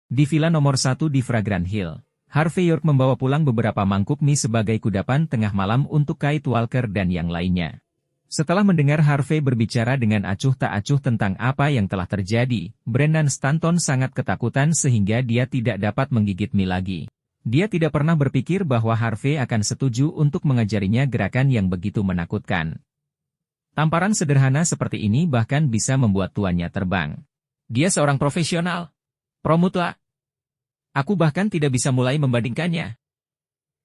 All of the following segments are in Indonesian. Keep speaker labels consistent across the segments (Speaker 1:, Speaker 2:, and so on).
Speaker 1: Di villa nomor 1 di Fragrant Hill, Harvey York membawa pulang beberapa mangkuk mie sebagai kudapan tengah malam untuk Kate Walker dan yang lainnya. Setelah mendengar Harvey berbicara dengan acuh tak acuh tentang apa yang telah terjadi, Brendan Stanton sangat ketakutan sehingga dia tidak dapat menggigit mie lagi. Dia tidak pernah berpikir bahwa Harvey akan setuju untuk mengajarinya gerakan yang begitu menakutkan. Tamparan sederhana seperti ini bahkan bisa membuat tuannya terbang. Dia seorang profesional. Promutla. Aku bahkan tidak bisa mulai membandingkannya.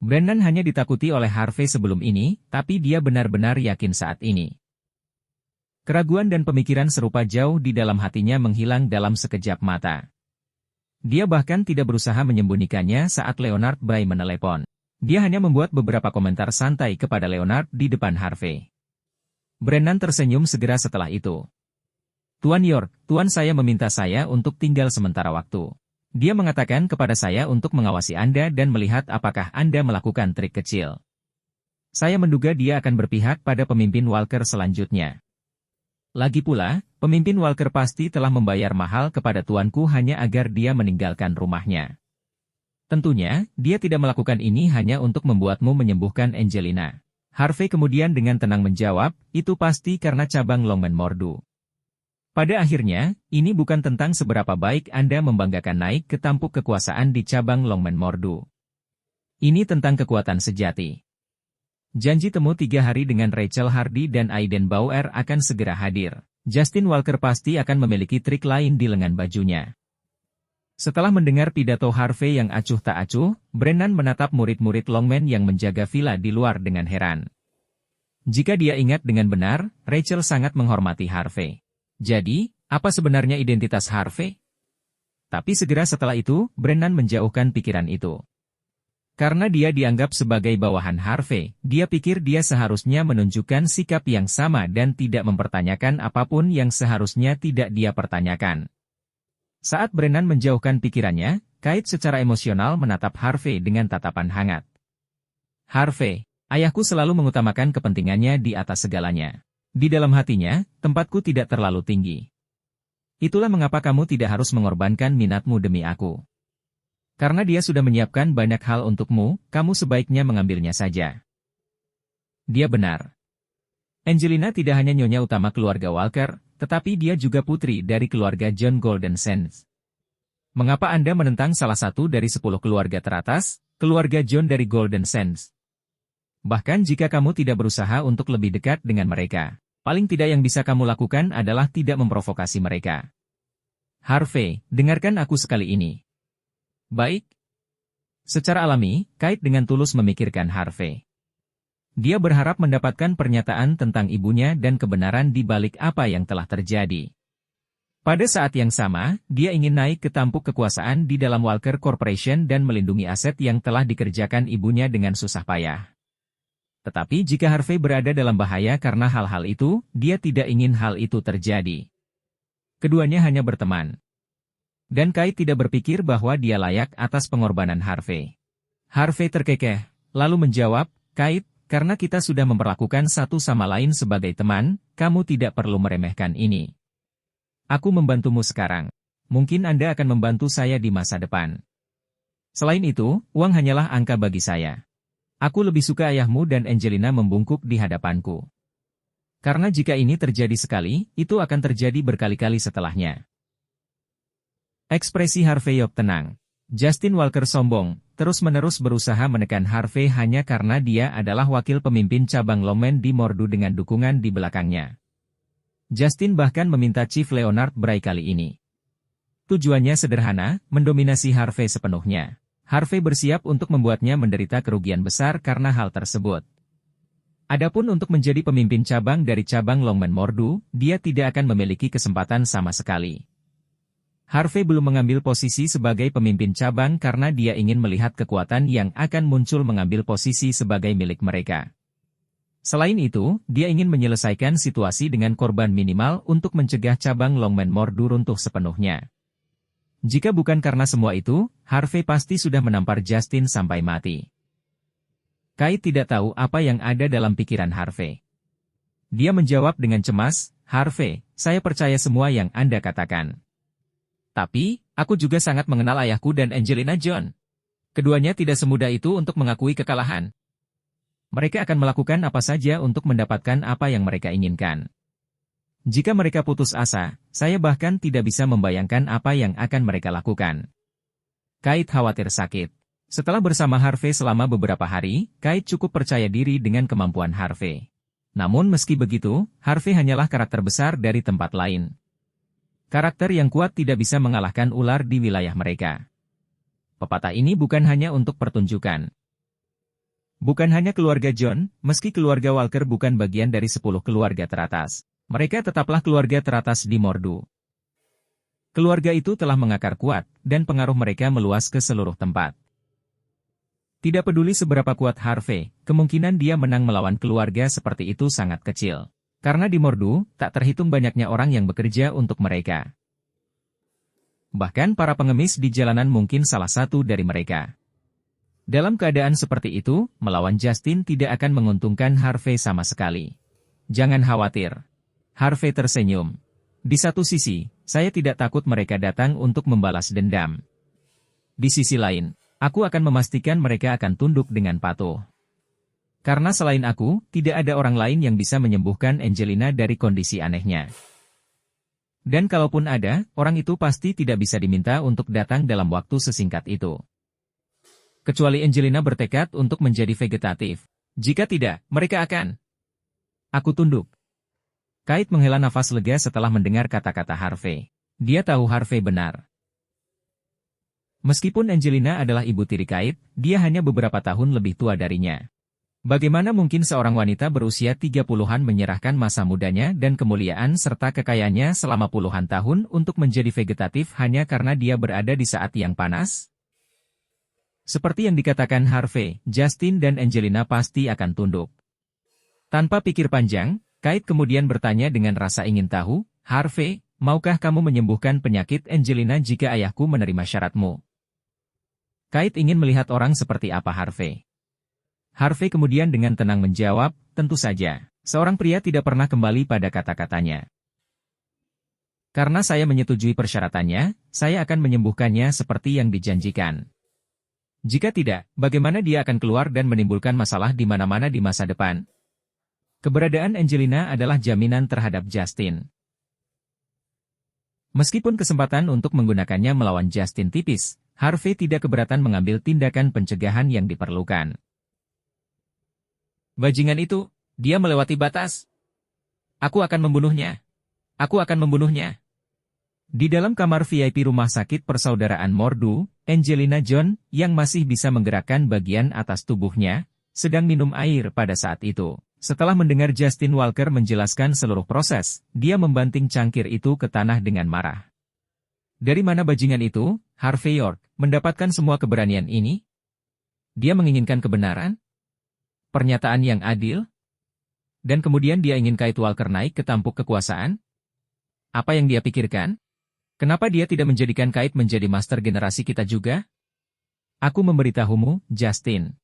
Speaker 1: Brendan hanya ditakuti oleh Harvey sebelum ini, tapi dia benar-benar yakin saat ini. Keraguan dan pemikiran serupa jauh di dalam hatinya menghilang dalam sekejap mata. Dia bahkan tidak berusaha menyembunyikannya saat Leonard Bray menelepon. Dia hanya membuat beberapa komentar santai kepada Leonard di depan Harvey. Brendan tersenyum segera setelah itu. Tuan York, tuan saya meminta saya untuk tinggal sementara waktu. Dia mengatakan kepada saya untuk mengawasi Anda dan melihat apakah Anda melakukan trik kecil. Saya menduga dia akan berpihak pada pemimpin Walker selanjutnya. Lagi pula, pemimpin Walker pasti telah membayar mahal kepada tuanku hanya agar dia meninggalkan rumahnya. Tentunya, dia tidak melakukan ini hanya untuk membuatmu menyembuhkan Angelina. Harvey kemudian dengan tenang menjawab, itu pasti karena cabang Longman Mordu. Pada akhirnya, ini bukan tentang seberapa baik Anda membanggakan naik ke tampuk kekuasaan di cabang Longman Mordu. Ini tentang kekuatan sejati. Janji temu 3 hari dengan Rachel Hardy dan Aiden Bauer akan segera hadir. Justin Walker pasti akan memiliki trik lain di lengan bajunya. Setelah mendengar pidato Harvey yang acuh tak acuh, Brendan menatap murid-murid Longman yang menjaga villa di luar dengan heran. Jika dia ingat dengan benar, Rachel sangat menghormati Harvey. Jadi, apa sebenarnya identitas Harvey? Tapi segera setelah itu, Brendan menjauhkan pikiran itu. Karena dia dianggap sebagai bawahan Harvey, dia pikir dia seharusnya menunjukkan sikap yang sama dan tidak mempertanyakan apapun yang seharusnya tidak dia pertanyakan. Saat Brendan menjauhkan pikirannya, Kate secara emosional menatap Harvey dengan tatapan hangat. Harvey, ayahku selalu mengutamakan kepentingannya di atas segalanya. Di dalam hatinya, tempatku tidak terlalu tinggi. Itulah mengapa kamu tidak harus mengorbankan minatmu demi aku. Karena dia sudah menyiapkan banyak hal untukmu, kamu sebaiknya mengambilnya saja. Dia benar. Angelina tidak hanya nyonya utama keluarga Walker, tetapi dia juga putri dari keluarga John Golden Sands. Mengapa Anda menentang salah satu dari 10 keluarga teratas, keluarga John dari Golden Sands? Bahkan jika kamu tidak berusaha untuk lebih dekat dengan mereka, paling tidak yang bisa kamu lakukan adalah tidak memprovokasi mereka. Harvey, dengarkan aku sekali ini. Baik. Secara alami, Kate dengan tulus memikirkan Harvey. Dia berharap mendapatkan pernyataan tentang ibunya dan kebenaran di balik apa yang telah terjadi. Pada saat yang sama, dia ingin naik ke tampuk kekuasaan di dalam Walker Corporation dan melindungi aset yang telah dikerjakan ibunya dengan susah payah. Tetapi jika Harvey berada dalam bahaya karena hal-hal itu, dia tidak ingin hal itu terjadi. Keduanya hanya berteman. Dan Kate tidak berpikir bahwa dia layak atas pengorbanan Harvey. Harvey terkekeh, lalu menjawab, Kate, karena kita sudah memperlakukan satu sama lain sebagai teman, kamu tidak perlu meremehkan ini. Aku membantumu sekarang. Mungkin Anda akan membantu saya di masa depan. Selain itu, uang hanyalah angka bagi saya. Aku lebih suka ayahmu dan Angelina membungkuk di hadapanku. Karena jika ini terjadi sekali, itu akan terjadi berkali-kali setelahnya. Ekspresi Harvey York tenang. Justin Walker sombong, terus-menerus berusaha menekan Harvey hanya karena dia adalah wakil pemimpin cabang Longman di Mordu dengan dukungan di belakangnya. Justin bahkan meminta Chief Leonard Bray kali ini. Tujuannya sederhana, mendominasi Harvey sepenuhnya. Harvey bersiap untuk membuatnya menderita kerugian besar karena hal tersebut. Adapun untuk menjadi pemimpin cabang dari cabang Longman Mordu, dia tidak akan memiliki kesempatan sama sekali. Harvey belum mengambil posisi sebagai pemimpin cabang karena dia ingin melihat kekuatan yang akan muncul mengambil posisi sebagai milik mereka. Selain itu, dia ingin menyelesaikan situasi dengan korban minimal untuk mencegah cabang Longman Mordu runtuh sepenuhnya. Jika bukan karena semua itu, Harvey pasti sudah menampar Justin sampai mati. Kate tidak tahu apa yang ada dalam pikiran Harvey. Dia menjawab dengan cemas, Harvey, saya percaya semua yang Anda katakan. Tapi, Aku juga sangat mengenal ayahku dan Angelina John. Keduanya tidak semudah itu untuk mengakui kekalahan. Mereka akan melakukan apa saja untuk mendapatkan apa yang mereka inginkan. Jika mereka putus asa, saya bahkan tidak bisa membayangkan apa yang akan mereka lakukan. Kate khawatir sakit. Setelah bersama Harvey selama beberapa hari, Kate cukup percaya diri dengan kemampuan Harvey. Namun meski begitu, Harvey hanyalah karakter besar dari tempat lain. Karakter yang kuat tidak bisa mengalahkan ular di wilayah mereka. Pepatah ini bukan hanya untuk pertunjukan. Bukan hanya keluarga John, meski keluarga Walker bukan bagian dari 10 keluarga teratas. Mereka tetaplah keluarga teratas di Mordu. Keluarga itu telah mengakar kuat, dan pengaruh mereka meluas ke seluruh tempat. Tidak peduli seberapa kuat Harvey, kemungkinan dia menang melawan keluarga seperti itu sangat kecil. Karena di Mordu, tak terhitung banyaknya orang yang bekerja untuk mereka. Bahkan para pengemis di jalanan mungkin salah satu dari mereka. Dalam keadaan seperti itu, melawan Justin tidak akan menguntungkan Harvey sama sekali. Jangan khawatir. Harvey tersenyum. Di satu sisi, saya tidak takut mereka datang untuk membalas dendam. Di sisi lain, aku akan memastikan mereka akan tunduk dengan patuh. Karena selain aku, tidak ada orang lain yang bisa menyembuhkan Angelina dari kondisi anehnya. Dan kalaupun ada, orang itu pasti tidak bisa diminta untuk datang dalam waktu sesingkat itu. Kecuali Angelina bertekad untuk menjadi vegetatif. Jika tidak, mereka akan. Aku tunduk. Kate menghela nafas lega setelah mendengar kata-kata Harvey. Dia tahu Harvey benar. Meskipun Angelina adalah ibu tiri Kate, dia hanya beberapa tahun lebih tua darinya. Bagaimana mungkin seorang wanita berusia 30-an menyerahkan masa mudanya dan kemuliaan serta kekayaannya selama puluhan tahun untuk menjadi vegetatif hanya karena dia berada di saat yang panas? Seperti yang dikatakan Harvey, Justin dan Angelina pasti akan tunduk. Tanpa pikir panjang, Kate kemudian bertanya dengan rasa ingin tahu, Harvey, maukah kamu menyembuhkan penyakit Angelina jika ayahku menerima syaratmu? Kate ingin melihat orang seperti apa Harvey. Harvey kemudian dengan tenang menjawab, tentu saja. Seorang pria tidak pernah kembali pada kata-katanya. Karena saya menyetujui persyaratannya, saya akan menyembuhkannya seperti yang dijanjikan. Jika tidak, bagaimana dia akan keluar dan menimbulkan masalah di mana-mana di masa depan? Keberadaan Angelina adalah jaminan terhadap Justin. Meskipun kesempatan untuk menggunakannya melawan Justin tipis, Harvey tidak keberatan mengambil tindakan pencegahan yang diperlukan. Bajingan itu, dia melewati batas. Aku akan membunuhnya. Aku akan membunuhnya. Di dalam kamar VIP rumah sakit persaudaraan Mordu, Angelina John, yang masih bisa menggerakkan bagian atas tubuhnya, sedang minum air pada saat itu. Setelah mendengar Justin Walker menjelaskan seluruh proses, dia membanting cangkir itu ke tanah dengan marah. Dari mana bajingan itu, Harvey York, mendapatkan semua keberanian ini? Dia menginginkan kebenaran? Pernyataan yang adil? Dan kemudian dia ingin Kate Walker naik ke tampuk kekuasaan? Apa yang dia pikirkan? Kenapa dia tidak menjadikan Kate menjadi master generasi kita juga? Aku memberitahumu, Justin.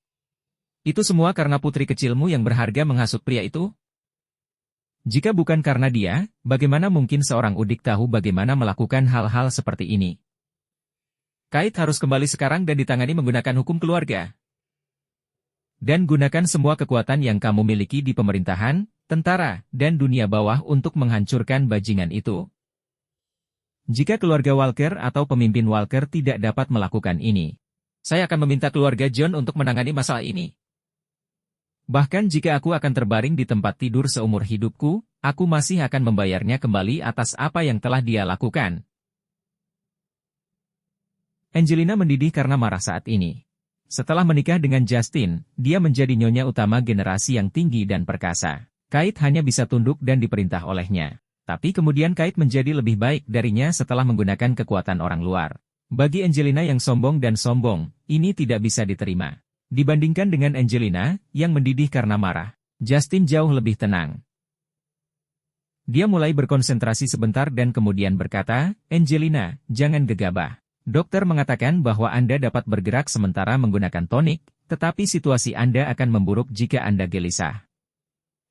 Speaker 1: Itu semua karena putri kecilmu yang berharga menghasut pria itu? Jika bukan karena dia, bagaimana mungkin seorang udik tahu bagaimana melakukan hal-hal seperti ini? Kate harus kembali sekarang dan ditangani menggunakan hukum keluarga. Dan gunakan semua kekuatan yang kamu miliki di pemerintahan, tentara, dan dunia bawah untuk menghancurkan bajingan itu. Jika keluarga Walker atau pemimpin Walker tidak dapat melakukan ini, saya akan meminta keluarga John untuk menangani masalah ini. Bahkan jika aku akan terbaring di tempat tidur seumur hidupku, aku masih akan membayarnya kembali atas apa yang telah dia lakukan. Angelina mendidih karena marah saat ini. Setelah menikah dengan Justin, dia menjadi nyonya utama generasi yang tinggi dan perkasa. Kate hanya bisa tunduk dan diperintah olehnya. Tapi kemudian Kate menjadi lebih baik darinya setelah menggunakan kekuatan orang luar. Bagi Angelina yang sombong dan sombong, ini tidak bisa diterima. Dibandingkan dengan Angelina, yang mendidih karena marah, Justin jauh lebih tenang. Dia mulai berkonsentrasi sebentar dan kemudian berkata, Angelina, jangan gegabah. Dokter mengatakan bahwa Anda dapat bergerak sementara menggunakan tonik, tetapi situasi Anda akan memburuk jika Anda gelisah.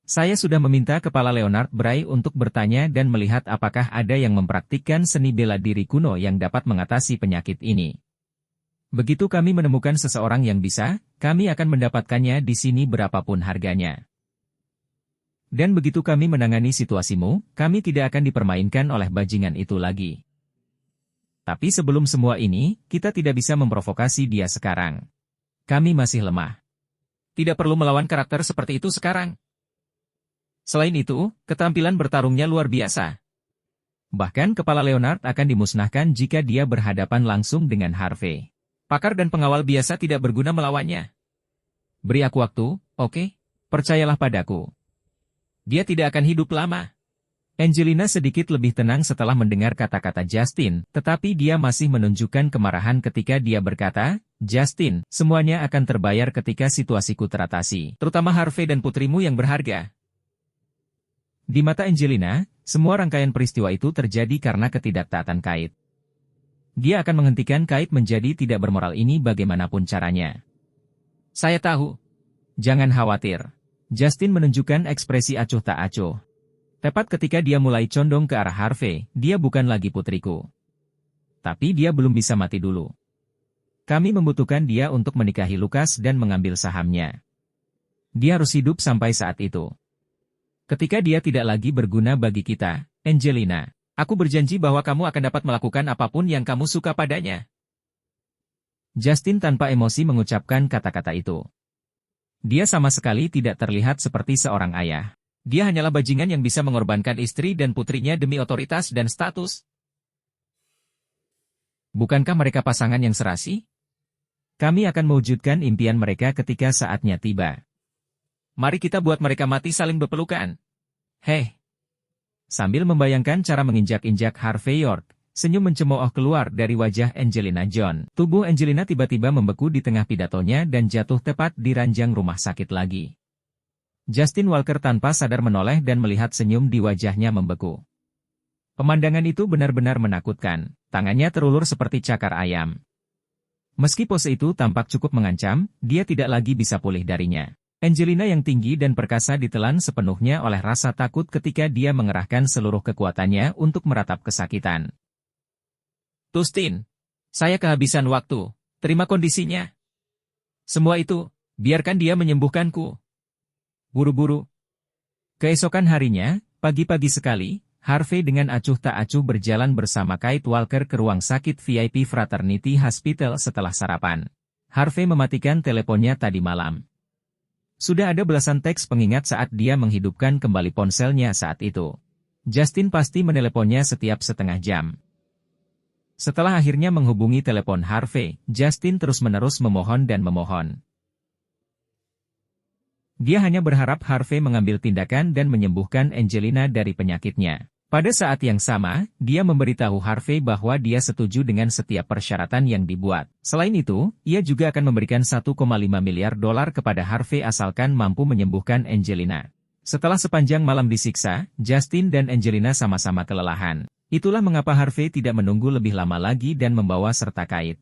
Speaker 1: Saya sudah meminta kepala Leonard Bray untuk bertanya dan melihat apakah ada yang mempraktikkan seni bela diri kuno yang dapat mengatasi penyakit ini. Begitu kami menemukan seseorang yang bisa, kami akan mendapatkannya di sini berapapun harganya. Dan begitu kami menangani situasimu, kami tidak akan dipermainkan oleh bajingan itu lagi. Tapi sebelum semua ini, kita tidak bisa memprovokasi dia sekarang. Kami masih lemah. Tidak perlu melawan karakter seperti itu sekarang. Selain itu, keterampilan bertarungnya luar biasa. Bahkan kepala Leonard akan dimusnahkan jika dia berhadapan langsung dengan Harvey. Pakar dan pengawal biasa tidak berguna melawannya. Beri aku waktu, oke? Percayalah padaku. Dia tidak akan hidup lama. Angelina sedikit lebih tenang setelah mendengar kata-kata Justin, tetapi dia masih menunjukkan kemarahan ketika dia berkata, Justin, semuanya akan terbayar ketika situasiku teratasi, terutama Harvey dan putrimu yang berharga. Di mata Angelina, semua rangkaian peristiwa itu terjadi karena ketidaktaatan Kate. Dia akan menghentikan Kate menjadi tidak bermoral ini bagaimanapun caranya. Saya tahu. Jangan khawatir. Justin menunjukkan ekspresi acuh tak acuh. Tepat ketika dia mulai condong ke arah Harvey, dia bukan lagi putriku. Tapi dia belum bisa mati dulu. Kami membutuhkan dia untuk menikahi Lucas dan mengambil sahamnya. Dia harus hidup sampai saat itu. Ketika dia tidak lagi berguna bagi kita, Angelina, aku berjanji bahwa kamu akan dapat melakukan apapun yang kamu suka padanya. Justin tanpa emosi mengucapkan kata-kata itu. Dia sama sekali tidak terlihat seperti seorang ayah. Dia hanyalah bajingan yang bisa mengorbankan istri dan putrinya demi otoritas dan status. Bukankah mereka pasangan yang serasi? Kami akan mewujudkan impian mereka ketika saatnya tiba. Mari kita buat mereka mati saling berpelukan. Hei. Sambil membayangkan cara menginjak-injak Harvey York, senyum mencemooh keluar dari wajah Angelina John. Tubuh Angelina tiba-tiba membeku di tengah pidatonya dan jatuh tepat di ranjang rumah sakit lagi. Justin Walker tanpa sadar menoleh dan melihat senyum di wajahnya membeku. Pemandangan itu benar-benar menakutkan, tangannya terulur seperti cakar ayam. Meski pose itu tampak cukup mengancam, dia tidak lagi bisa pulih darinya. Angelina yang tinggi dan perkasa ditelan sepenuhnya oleh rasa takut ketika dia mengerahkan seluruh kekuatannya untuk meratap kesakitan. Tustin, saya kehabisan waktu, terima kondisinya. Semua itu, biarkan dia menyembuhkanku. Buru-buru. Keesokan harinya, pagi-pagi sekali, Harvey dengan acuh tak acuh berjalan bersama Kate Walker ke ruang sakit VIP Fraternity Hospital setelah sarapan. Harvey mematikan teleponnya tadi malam. Sudah ada belasan teks pengingat saat dia menghidupkan kembali ponselnya saat itu. Justin pasti meneleponnya setiap setengah jam. Setelah akhirnya menghubungi telepon Harvey, Justin terus-menerus memohon dan memohon. Dia hanya berharap Harvey mengambil tindakan dan menyembuhkan Angelina dari penyakitnya. Pada saat yang sama, dia memberitahu Harvey bahwa dia setuju dengan setiap persyaratan yang dibuat. Selain itu, ia juga akan memberikan 1,5 miliar dolar kepada Harvey asalkan mampu menyembuhkan Angelina. Setelah sepanjang malam disiksa, Justin dan Angelina sama-sama kelelahan. Itulah mengapa Harvey tidak menunggu lebih lama lagi dan membawa serta Kate.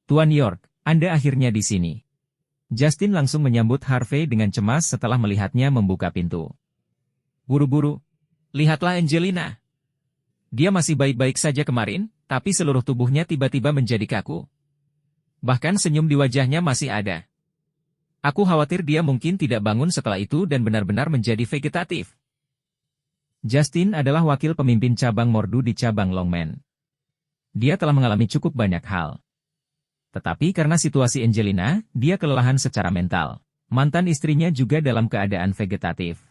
Speaker 1: Tuan York, Anda akhirnya di sini. Justin langsung menyambut Harvey dengan cemas setelah melihatnya membuka pintu. Buru-buru. Lihatlah Angelina. Dia masih baik-baik saja kemarin, tapi seluruh tubuhnya tiba-tiba menjadi kaku. Bahkan senyum di wajahnya masih ada. Aku khawatir dia mungkin tidak bangun setelah itu dan benar-benar menjadi vegetatif. Justin adalah wakil pemimpin cabang Mordu di cabang Longman. Dia telah mengalami cukup banyak hal. Tetapi karena situasi Angelina, dia kelelahan secara mental. Mantan istrinya juga dalam keadaan vegetatif.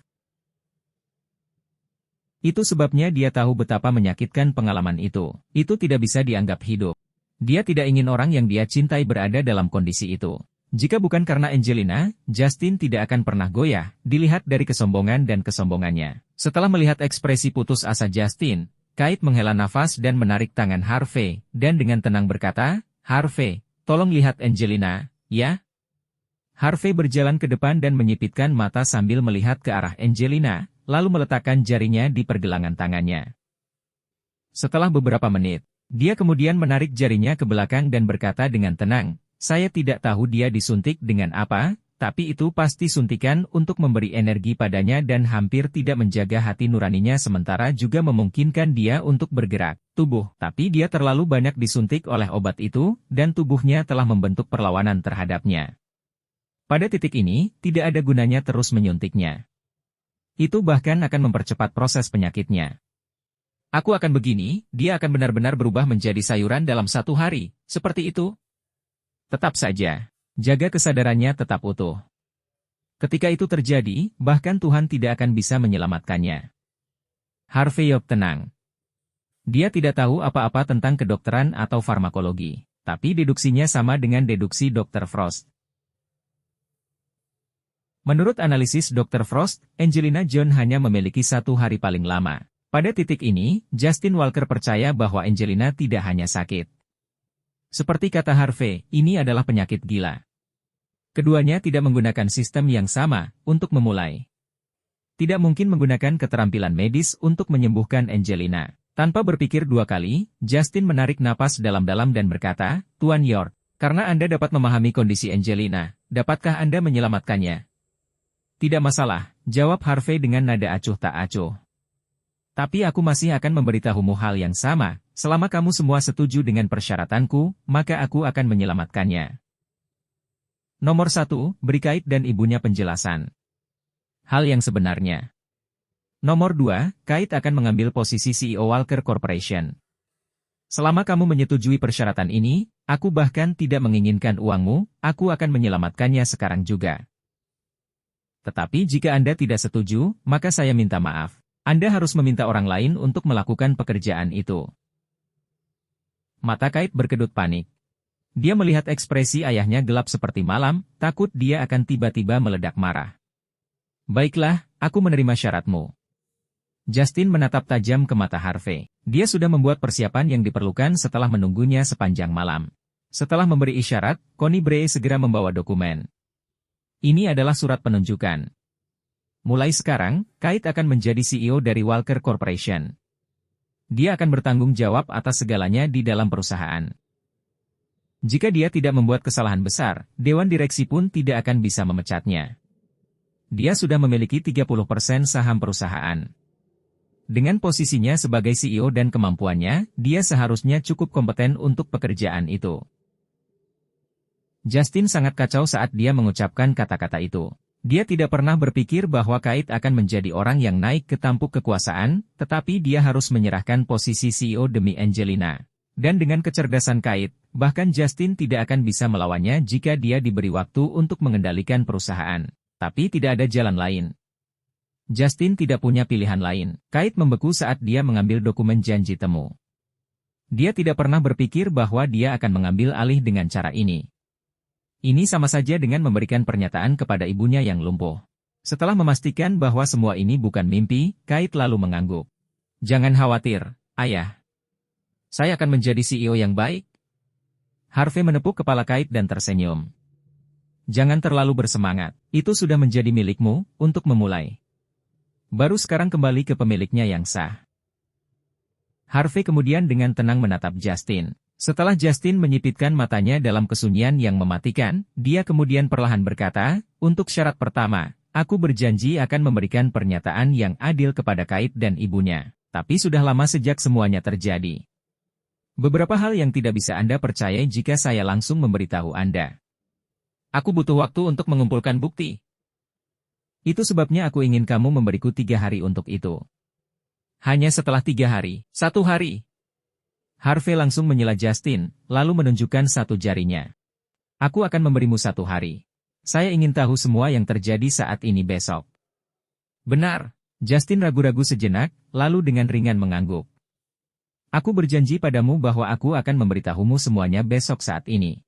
Speaker 1: Itu sebabnya dia tahu betapa menyakitkan pengalaman itu. Itu tidak bisa dianggap hidup. Dia tidak ingin orang yang dia cintai berada dalam kondisi itu. Jika bukan karena Angelina, Justin tidak akan pernah goyah, dilihat dari kesombongan dan kesombongannya. Setelah melihat ekspresi putus asa Justin, Kate menghela nafas dan menarik tangan Harvey, dan dengan tenang berkata, Harvey, tolong lihat Angelina, ya? Harvey berjalan ke depan dan menyipitkan mata sambil melihat ke arah Angelina, lalu meletakkan jarinya di pergelangan tangannya. Setelah beberapa menit, dia kemudian menarik jarinya ke belakang dan berkata dengan tenang, saya tidak tahu dia disuntik dengan apa, tapi itu pasti suntikan untuk memberi energi padanya dan hampir tidak menjaga hati nuraninya sementara juga memungkinkan dia untuk bergerak tubuh. Tapi dia terlalu banyak disuntik oleh obat itu, dan tubuhnya telah membentuk perlawanan terhadapnya. Pada titik ini, tidak ada gunanya terus menyuntiknya. Itu bahkan akan mempercepat proses penyakitnya. Aku akan begini, dia akan benar-benar berubah menjadi sayuran dalam 1 hari, seperti itu. Tetap saja. Jaga kesadarannya tetap utuh. Ketika itu terjadi, bahkan Tuhan tidak akan bisa menyelamatkannya. Harvey York tenang. Dia tidak tahu apa-apa tentang kedokteran atau farmakologi, tapi deduksinya sama dengan deduksi Dr. Frost. Menurut analisis Dr. Frost, Angelina John hanya memiliki 1 hari paling lama. Pada titik ini, Justin Walker percaya bahwa Angelina tidak hanya sakit. Seperti kata Harvey, ini adalah penyakit gila. Keduanya tidak menggunakan sistem yang sama untuk memulai. Tidak mungkin menggunakan keterampilan medis untuk menyembuhkan Angelina. Tanpa berpikir 2 kali, Justin menarik napas dalam-dalam dan berkata, "Tuan York, karena Anda dapat memahami kondisi Angelina, dapatkah Anda menyelamatkannya?" "Tidak masalah," jawab Harvey dengan nada acuh tak acuh. "Tapi aku masih akan memberitahumu hal yang sama. Selama kamu semua setuju dengan persyaratanku, maka aku akan menyelamatkannya." Nomor 1, beri Kate dan ibunya penjelasan. Hal yang sebenarnya. Nomor 2, Kate akan mengambil posisi CEO Walker Corporation. Selama kamu menyetujui persyaratan ini, aku bahkan tidak menginginkan uangmu, aku akan menyelamatkannya sekarang juga. Tetapi jika Anda tidak setuju, maka saya minta maaf. Anda harus meminta orang lain untuk melakukan pekerjaan itu. Mata Kate berkedut panik. Dia melihat ekspresi ayahnya gelap seperti malam, takut dia akan tiba-tiba meledak marah. "Baiklah, aku menerima syaratmu." Justin menatap tajam ke mata Harvey. Dia sudah membuat persiapan yang diperlukan setelah menunggunya sepanjang malam. Setelah memberi isyarat, Connie Bray segera membawa dokumen. Ini adalah surat penunjukan. Mulai sekarang, Kate akan menjadi CEO dari Walker Corporation. Dia akan bertanggung jawab atas segalanya di dalam perusahaan. Jika dia tidak membuat kesalahan besar, Dewan Direksi pun tidak akan bisa memecatnya. Dia sudah memiliki 30% saham perusahaan. Dengan posisinya sebagai CEO dan kemampuannya, dia seharusnya cukup kompeten untuk pekerjaan itu. Justin sangat kacau saat dia mengucapkan kata-kata itu. Dia tidak pernah berpikir bahwa Kate akan menjadi orang yang naik ke tampuk kekuasaan, tetapi dia harus menyerahkan posisi CEO demi Angelina. Dan dengan kecerdasan Kate, bahkan Justin tidak akan bisa melawannya jika dia diberi waktu untuk mengendalikan perusahaan. Tapi tidak ada jalan lain. Justin tidak punya pilihan lain. Kate membeku saat dia mengambil dokumen janji temu. Dia tidak pernah berpikir bahwa dia akan mengambil alih dengan cara ini. Ini sama saja dengan memberikan pernyataan kepada ibunya yang lumpuh. Setelah memastikan bahwa semua ini bukan mimpi, Kate lalu mengangguk. "Jangan khawatir, Ayah. Saya akan menjadi CEO yang baik." Harvey menepuk kepala Kate dan tersenyum. "Jangan terlalu bersemangat, itu sudah menjadi milikmu, untuk memulai. Baru sekarang kembali ke pemiliknya yang sah." Harvey kemudian dengan tenang menatap Justin. Setelah Justin menyipitkan matanya dalam kesunyian yang mematikan, dia kemudian perlahan berkata, "Untuk syarat pertama, aku berjanji akan memberikan pernyataan yang adil kepada Kate dan ibunya. Tapi sudah lama sejak semuanya terjadi. Beberapa hal yang tidak bisa Anda percayai jika saya langsung memberitahu Anda. Aku butuh waktu untuk mengumpulkan bukti. Itu sebabnya aku ingin kamu memberiku 3 hari untuk itu." "Hanya setelah 3 hari, 1 hari." Harvey langsung menyela Justin, lalu menunjukkan 1 jarinya. "Aku akan memberimu 1 hari. Saya ingin tahu semua yang terjadi saat ini besok." "Benar." Justin ragu-ragu sejenak, lalu dengan ringan mengangguk. "Aku berjanji padamu bahwa aku akan memberitahumu semuanya besok saat ini."